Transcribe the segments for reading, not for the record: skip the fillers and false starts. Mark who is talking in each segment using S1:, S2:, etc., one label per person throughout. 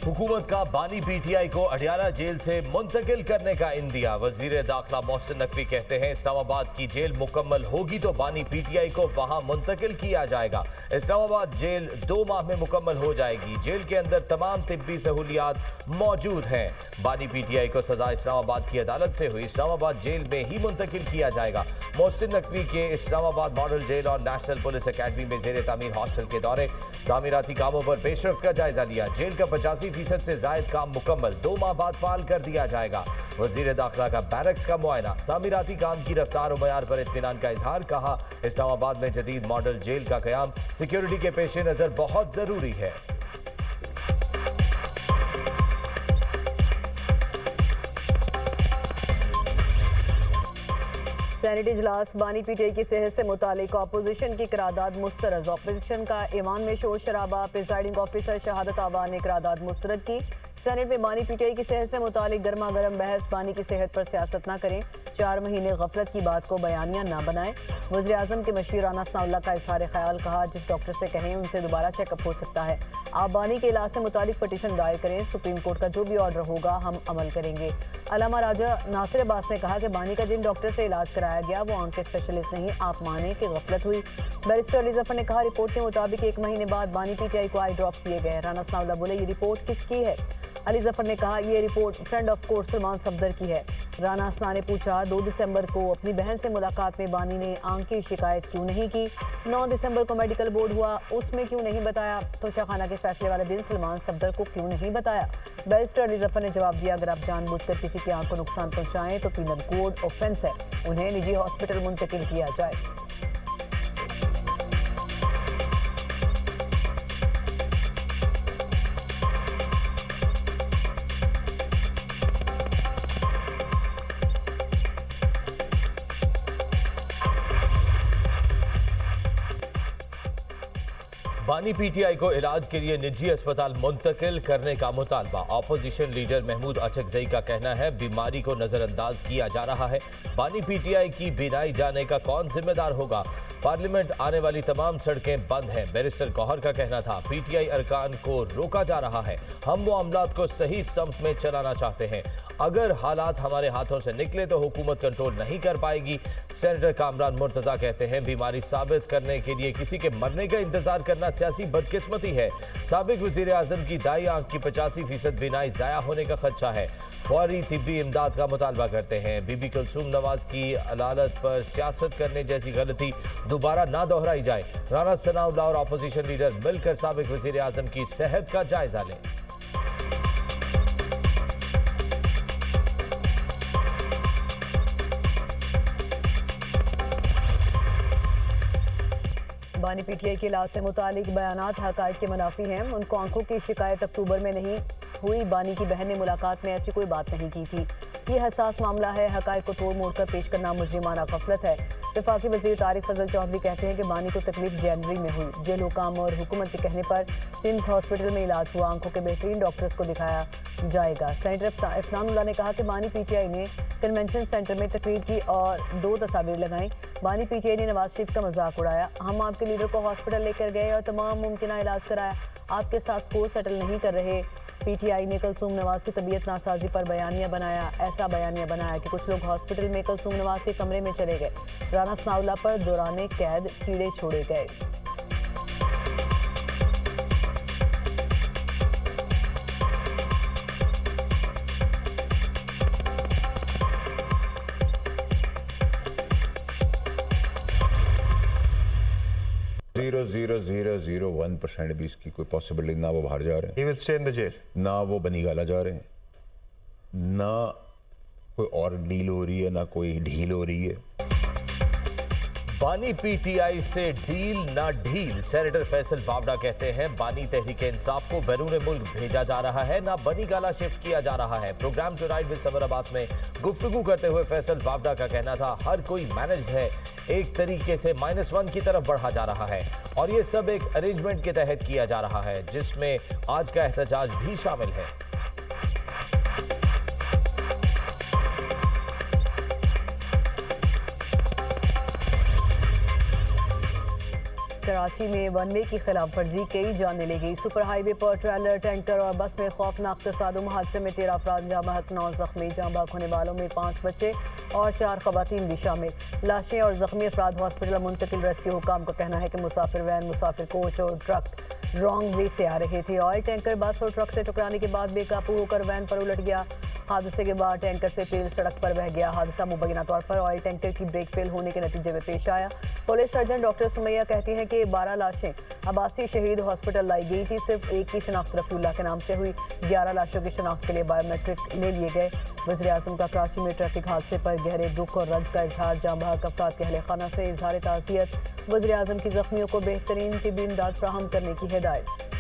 S1: हुकूमत का बानी पीटीआई को अडियाला जेल से मुंतकिल करने का इंदिया। वजीर दाखिला मोहसिन नकवी कहते हैं इस्लामाबाद की जेल मुकम्मल होगी तो बानी पीटीआई को वहां मुंतकिल किया जाएगा। इस्लामाबाद जेल 2 माह में मुकम्मल हो जाएगी। जेल के अंदर तमाम तिब्बी सहूलियात मौजूद हैं। बानी पीटीआई को सजा इस्लामाबाद की अदालत से हुई, इस्लामाबाद जेल में ही मुंतकिल किया जाएगा। मोहसिन नकवी के इस्लामाबाद मॉडल जेल और नेशनल पुलिस अकेडमी में जेर तामीर हॉस्टल के दौरे, तामीराती कामों पर पेशरफ्त का जायजा लिया। जेल का 85% से जायद काम मुकम्मल 2 माह बाद फाल कर दिया जाएगा। वजीर दाखिला का बैरक्स का मुआयना, तामीराती काम की रफ्तार और मयार पर इत्मीनान का इजहार। कहा इस्लामाबाद में जदीद मॉडल जेल का कयाम सिक्योरिटी के पेश नजर बहुत जरूरी है।
S2: सेनेट इजलास, बानी पीटीआई की सेहत से मुतालिक अपोजिशन की करारदाद मुस्तरद। अपोजिशन का ईवान में शोर शराबा, प्रिजाइडिंग ऑफिसर शहादत आवान ने करारदाद मुस्तरद की। सेनेट में बानी पीटीआई की सेहत से मुतालिक गर्मा गर्म बहस, बानी की सेहत पर सियासत ना करें, 4 महीने गफलत की बात को बयानिया ना बनाएं। वज़ीर आज़म के मशीर राना सनाउल्लाह का इजहार ख्याल, कहा जिस डॉक्टर से कहें उनसे दोबारा चेकअप हो सकता है। आप बानी के इलाज से मुतालिक पटिशन दायर करें, सुप्रीम कोर्ट का जो भी ऑर्डर होगा हम अमल करेंगे। अलामा राजा नासिर अब्बास ने कहा कि बानी का जिन डॉक्टर से इलाज कराया गया वो आंख के स्पेशलिस्ट नहीं, आप माने कि गफलत हुई। बैरिस्टर अली जफर ने कहा रिपोर्ट के मुताबिक 1 महीने बाद बानी पीटीआई को आई ड्रॉप्स दिए गए। राना सनाउल्लाह बोले ये रिपोर्ट किसकी है? अली जफर ने कहा ये report friend of court Salman Safdar की है। राना असना ने पूछा 2 दिसंबर को अपनी बहन से मुलाकात में बानी ने आंख की शिकायत क्यों नहीं की? 9 दिसंबर को मेडिकल बोर्ड हुआ, उसमें क्यों नहीं बताया? तोशाखाना के फैसले वाले दिन सलमान सफदर को क्यों नहीं बताया? बैरिस्टर अली जफर ने जवाब दिया अगर आप जानबूझकर किसी की आंख को नुकसान पहुंचाएं तो पीनल कोड ऑफेंस है, उन्हें निजी हॉस्पिटल मुंतकिल किया जाए।
S1: बानी पीटीआई को इलाज के लिए निजी अस्पताल मुंतकिल करने का मुतालबा। अपोजिशन लीडर महमूद अचकजई का कहना है बीमारी को नजरअंदाज किया जा रहा है। बानी पीटीआई की बिनाई जाने का कौन जिम्मेदार होगा? पार्लियामेंट आने वाली तमाम सड़कें बंद हैं। बैरिस्टर गौहर का कहना था पीटीआई अरकान को रोका जा रहा है, हम मामलात को सही समत में चलाना चाहते हैं। अगर हालात हमारे हाथों से निकले तो हुकूमत कंट्रोल नहीं कर पाएगी। सेनेटर कामरान मुर्तजा कहते हैं बीमारी साबित करने के लिए किसी के मरने का इंतजार करना सियासी बदकिस्मती है। साबिक वजीर आजम की दाई आंख की 85% बिनाई जाया होने का खदशा है। फौरी तिब्बी इमदाद का मुतालबा करते हैं। बीबी कुलसूम नवाज की अदालत पर सियासत करने जैसी गलती दोबारा ना दोहराई जाए। राना सनाउल्लाह और अपोजिशन लीडर मिलकर साबिक वजीर आजम की सेहत का जायजा लें।
S2: बानी पीटीआई के इलाज से मुतालिक बयानात हकायक के मुनाफी हैं। उनको आंखों की शिकायत अक्टूबर में नहीं हुई, बानी की बहन ने मुलाकात में ऐसी कोई बात नहीं की थी। ये हसास मामला है, हकायक को तोड़ मोड़ कर पेश करना मुजरिमाना गफलत है। वफाकी वजीर तारिक फजल चौधरी कहते हैं कि बानी को तकलीफ जनवरी में हुई, जेल हुकाम और हुकूमत के कहने पर सिम्स हॉस्पिटल में इलाज हुआ, आंखों के बेहतरीन डॉक्टर्स को दिखाया जाएगा। सेनेटर इफ्नानुल्लाह ने कहा कि बानी पीटीआई ने कन्वेंशन सेंटर में तकरीर की और 2 तस्वीरें लगाईं। बानी पीटीआई ने नवाज शरीफ का मजाक उड़ाया, हम आपके लीडर को हॉस्पिटल लेकर गए और तमाम मुमकिन इलाज कराया, आपके साथ स्कोर सेटल नहीं कर रहे। पीटीआई ने कुलसूम नवाज की तबीयत नासाजी पर बयानिया बनाया, ऐसा बयानिया बनाया कि कुछ लोग हॉस्पिटल में कुलसूम नवाज के कमरे में चले गए। राना सनाउल्लाह पर दौरान कैद कीड़े छोड़े गए।
S3: जीरो 0.001% भी इसकी कोई पॉसिबिलिटी ना वो बाहर जा रहे हैं।
S4: He will stay in the jail.
S3: ना वो बनीगाला जा रहे हैं, ना कोई और डील हो रही है, ना कोई ढील हो रही है।
S1: बानी पीटीआई से डील ना ढील। सेनेटर फैसल वावड़ा कहते हैं बानी तहरीक इंसाफ को बैरून मुल्क भेजा जा रहा है, ना बनी गाला शिफ्ट किया जा रहा है। Program tonight with Samar Abbas में गुफ्तगू करते हुए फैसल वावड़ा का कहना था हर कोई मैनेज्ड है, एक तरीके से -1 की तरफ बढ़ा जा रहा है और ये सब एक अरेंजमेंट के तहत किया जा रहा है जिसमें आज का एहतजाज भी शामिल है।
S2: कराची में वन वे की खिलाफ वर्जी, कई जानें ले गई। सुपर हाईवे पर ट्रेलर, टैंकर और बस में खौफनाक तसादुम। हादसे में 13 अफराद जाँ बहक, 9 जख्मी। जाँ बहक होने वालों में 5 बच्चे और 4 खवातीन भी शामिल। लाशें और जख्मी अफराद हॉस्पिटल मुंतकिल। रेस्क्यू हुकाम का कहना है कि मुसाफिर वैन, मुसाफिर कोच और ट्रक रॉन्ग वे से आ रहे थे। ऑयल टैंकर बस और ट्रक से टकराने के बाद बेकाबू होकर वैन पर उलट गया। हादसे के बाद टैंकर से तेल सड़क पर बह गया। हादसा मुबैना तौर पर ऑयल टैंकर की ब्रेक फेल होने के नतीजे में पेश आया। पुलिस सर्जन डॉक्टर सुमैया कहती हैं कि 12 लाशें अब्बासी शहीद हॉस्पिटल लाई गई थी। सिर्फ एक की शनाख्त रफीउल्लाह के नाम से हुई। 11 लाशों की शनाख्त के लिए बायोमेट्रिक ले लिए गए। वज़ीर आज़म का कराची में ट्रैफिक हादसे पर गहरे दुख और रंज का इजहार। जाँ बहक अफराद के अहले खाना से इजहार ताज़ियत। वज़ीर आज़म की जख्मियों को बेहतरीन तिब्बी इमदाद फराहम करने की हिदायत।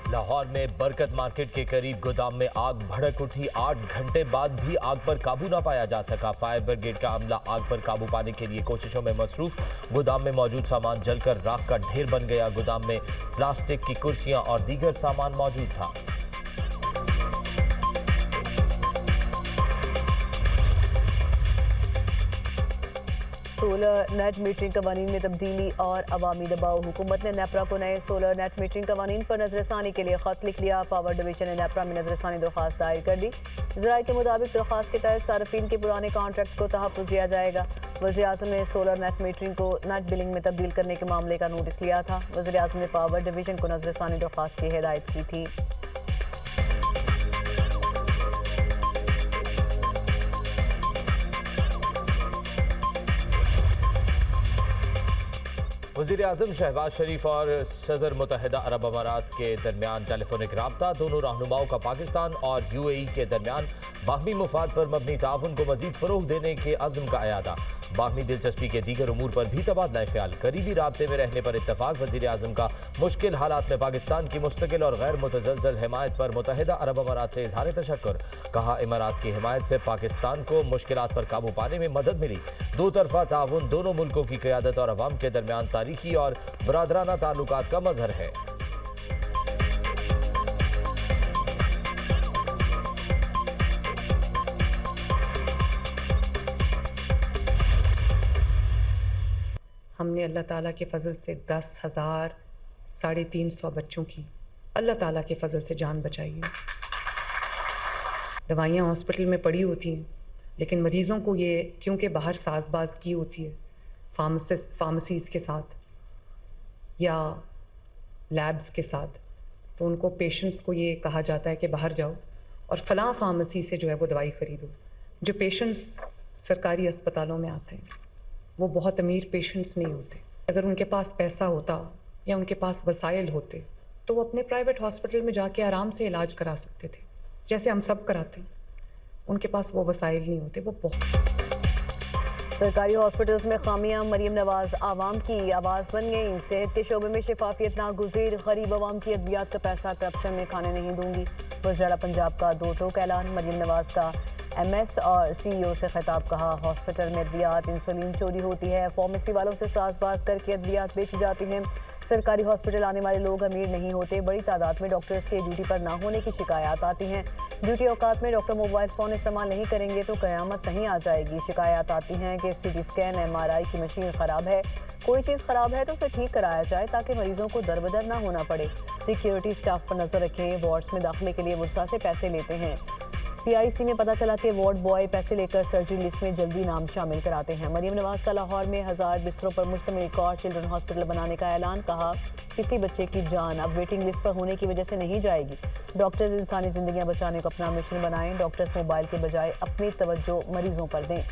S1: लाहौर में बरकत मार्केट के करीब गोदाम में आग भड़क उठी। 8 घंटे बाद भी आग पर काबू न पाया जा सका। फायर ब्रिगेड का अमला आग पर काबू पाने के लिए कोशिशों में मसरूफ। गोदाम में मौजूद सामान जलकर राख का ढेर बन गया। गोदाम में प्लास्टिक की कुर्सियां और दीगर सामान मौजूद था।
S2: सोलर नेट मीटरिंग कवानीन में तब्दीली और अवामी दबाव। हुकूमत ने नेपरा को नए सोलर नेट मीटरिंग कवानीन पर नजरसानी के लिए खत लिख लिया। पावर डिवीजन ने नेपरा में नजरसानी दरख्वास्त दायर कर दी। ज़राए के मुताबिक दरख्वास्त के तहत सार्फिन के पुराने कॉन्ट्रैक्ट को तहफ़्फ़ुज़ दिया जाएगा। वज़ीर आज़म ने सोलर नेट मीटरिंग को नेट बिलिंग में तब्दील करने के मामले का नोटिस लिया था। वज़ीर आज़म ने पावर डिवीजन को नजरसानी दरख्वास्त की हिदायत की थी।
S1: वज़ीर आज़म शहबाज शरीफ और सदर मुत्तहिदा अरब अमारात के दरमियान टेलीफोनिक राब्ता। दोनों रहनुमाओं का पाकिस्तान और UAE के दरमियान बाहमी मुफाद पर मबनी ताउन को मजीद फ़रोग़ देने के अज़्म का अयादा। बाहमी दिलचस्पी के दीगर उमूर पर भी तबादला ख्याल। करीबी राब्ते में रहने पर इत्तफाक। वज़ीर आज़म का मुश्किल हालात में पाकिस्तान की मुस्तकिल और गैर मुतज़लज़ल हिमायत पर मुत्तहिदा अरब अमारात से इज़हार तशक्कुर। कहा, इमारात की हिमायत से पाकिस्तान को मुश्किलात पर काबू पाने में मदद मिली। दो तरफ़ा ताउन दोनों मुल्कों की क़यादत और अवाम के दरमियान तारीखी और बरादराना ताल्लुकात का मज़हर है।
S4: हमने अल्लाह ताला के फ़ज़ल से 10,000 350 बच्चों की अल्लाह ताला के फ़ज़ल से जान बचाई है। दवाइयाँ हॉस्पिटल में पड़ी होती हैं, लेकिन मरीज़ों को ये क्योंकि बाहर साजबाज की होती है फार्मेसीज़ के साथ या लैब्स के साथ, तो उनको पेशेंट्स को ये कहा जाता है कि बाहर जाओ और फ़लाँ फार्मेसी से जो है वो दवाई ख़रीदो। जो पेशेंट्स सरकारी अस्पतालों में आते हैं वो बहुत अमीर पेशेंट्स नहीं होते। अगर उनके पास पैसा होता या उनके पास वसाइल होते तो वो अपने प्राइवेट हॉस्पिटल में जाके आराम से इलाज करा सकते थे, जैसे हम सब कराते हैं। उनके पास वो वसाइल नहीं होते। वो बहुत
S2: सरकारी हॉस्पिटल्स में खामियां। मरीम नवाज आवाम की आवाज़ बन गई। सेहत के शोबे में शफाफियत नागुज़ीर। गरीब आवाम की अद्वियात का पैसा करप्शन में खाने नहीं दूंगी। वज़ीर पंजाब का 2 टोक ऐलान। मरीम नवाज का MS और CEO से खिताब। कहा, हॉस्पिटल में अद्वियात इंसुलिन चोरी होती है। फार्मेसी वालों से साजबाज करके अद्वियात बेची जाती हैं। सरकारी हॉस्पिटल आने वाले लोग अमीर नहीं होते। बड़ी तादाद में डॉक्टर्स के ड्यूटी पर ना होने की शिकायत आती हैं। ड्यूटी औकात में डॉक्टर मोबाइल फ़ोन इस्तेमाल नहीं करेंगे तो क़यामत नहीं आ जाएगी। शिकायत आती हैं कि CT स्कैन MRI की मशीन ख़राब है। कोई चीज़ ख़राब है तो उसे ठीक कराया जाए ताकि मरीजों को दरबदर ना होना पड़े। सिक्योरिटी स्टाफ पर नज़र रखें। वार्ड्स में दाखिले के लिए वुर्सा से पैसे लेते हैं। PIC में पता चला कि वार्ड बॉय पैसे लेकर सर्जरी लिस्ट में जल्दी नाम शामिल कराते हैं। मरीम नवाज का लाहौर में 1000 बिस्तरों पर मुश्तमिल एक और चिल्ड्रन हॉस्पिटल बनाने का ऐलान। कहा, किसी बच्चे की जान अब वेटिंग लिस्ट पर होने की वजह से नहीं जाएगी। डॉक्टर्स इंसानी ज़िंदगियां बचाने को अपना मिशन बनाएं। डॉक्टर्स मोबाइल के बजाय अपनी तवज्जो मरीजों पर दें।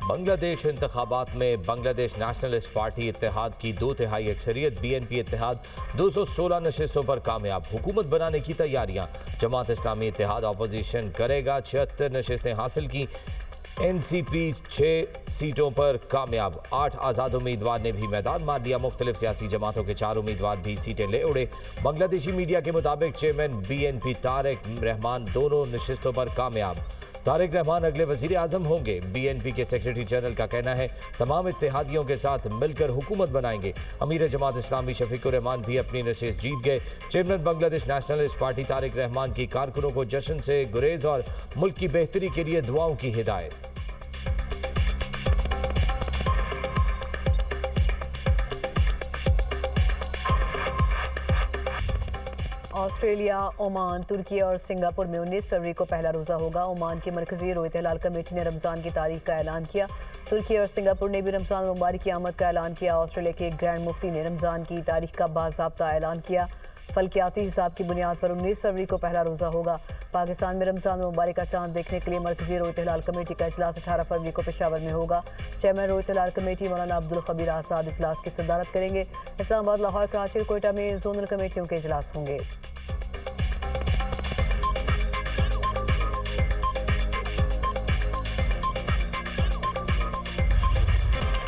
S1: बांग्लादेश इंतखाबात में बांग्लादेश नेशनलिस्ट पार्टी इत्तेहाद की 2/3 अक्सरियत। BNP इत्तेहाद 216 नशिस्तों पर कामयाब। हुकूमत बनाने की तैयारियां। जमात इस्लामी इत्तेहाद अपोजिशन करेगा। 76 नशिस्तें हासिल की। एनसीपी 6 सीटों पर कामयाब, 8 आजाद उम्मीदवार ने भी मैदान मार दिया। मुख्तलिफ सियासी जमातों के 4 उम्मीदवार भी सीटें ले उड़े। बांग्लादेशी मीडिया के मुताबिक चेयरमैन बीएनपी तारिक रहमान दोनों नशिस्तों पर कामयाब। तारिक रहमान अगले वजीर आजम होंगे। बीएनपी के सेक्रेटरी जनरल का कहना है तमाम इत्तेहादियों के साथ मिलकर हुकूमत बनाएंगे। अमीर जमात इस्लामी शफीकुर रहमान भी अपनी नशिस्त जीत गए। Chairman Bangladesh nationalist party Tariq Rahman की कारकुनों को जश्न से गुरेज और मुल्क की बेहतरी के लिए दुआओं की हिदायत।
S2: ऑस्ट्रेलिया, ओमान, तुर्की और सिंगापुर में 19 फरवरी को पहला रोज़ा होगा। ओमान की मरकजी रोयत हिलाल कमेटी ने रमज़ान की तारीख का ऐलान किया। तुर्की और सिंगापुर ने भी रमज़ान मुबारक की आमद का ऐलान किया। ऑस्ट्रेलिया के ग्रैंड मुफ्ती ने रमज़ान की तारीख का बाज़ाब्ता ऐलान किया। फल्कियाती हिसाब की बुनियाद पर 19 फरवरी को पहला रोज़ा होगा। पाकिस्तान में रमज़ान मुबारक का चांद देखने के लिए मरकजी रोयत हिलाल कमेटी का इजलास 18 फरवरी को पेशावर में होगा। चेयरमैन रोयत हिलाल कमेटी मौलाना अब्दुल खबीर आज़ाद इजलास की सदारत करेंगे। इस्लामाबाद, लाहौर, कराची और कोयटा में जोनल कमेटियों के इजलास होंगे।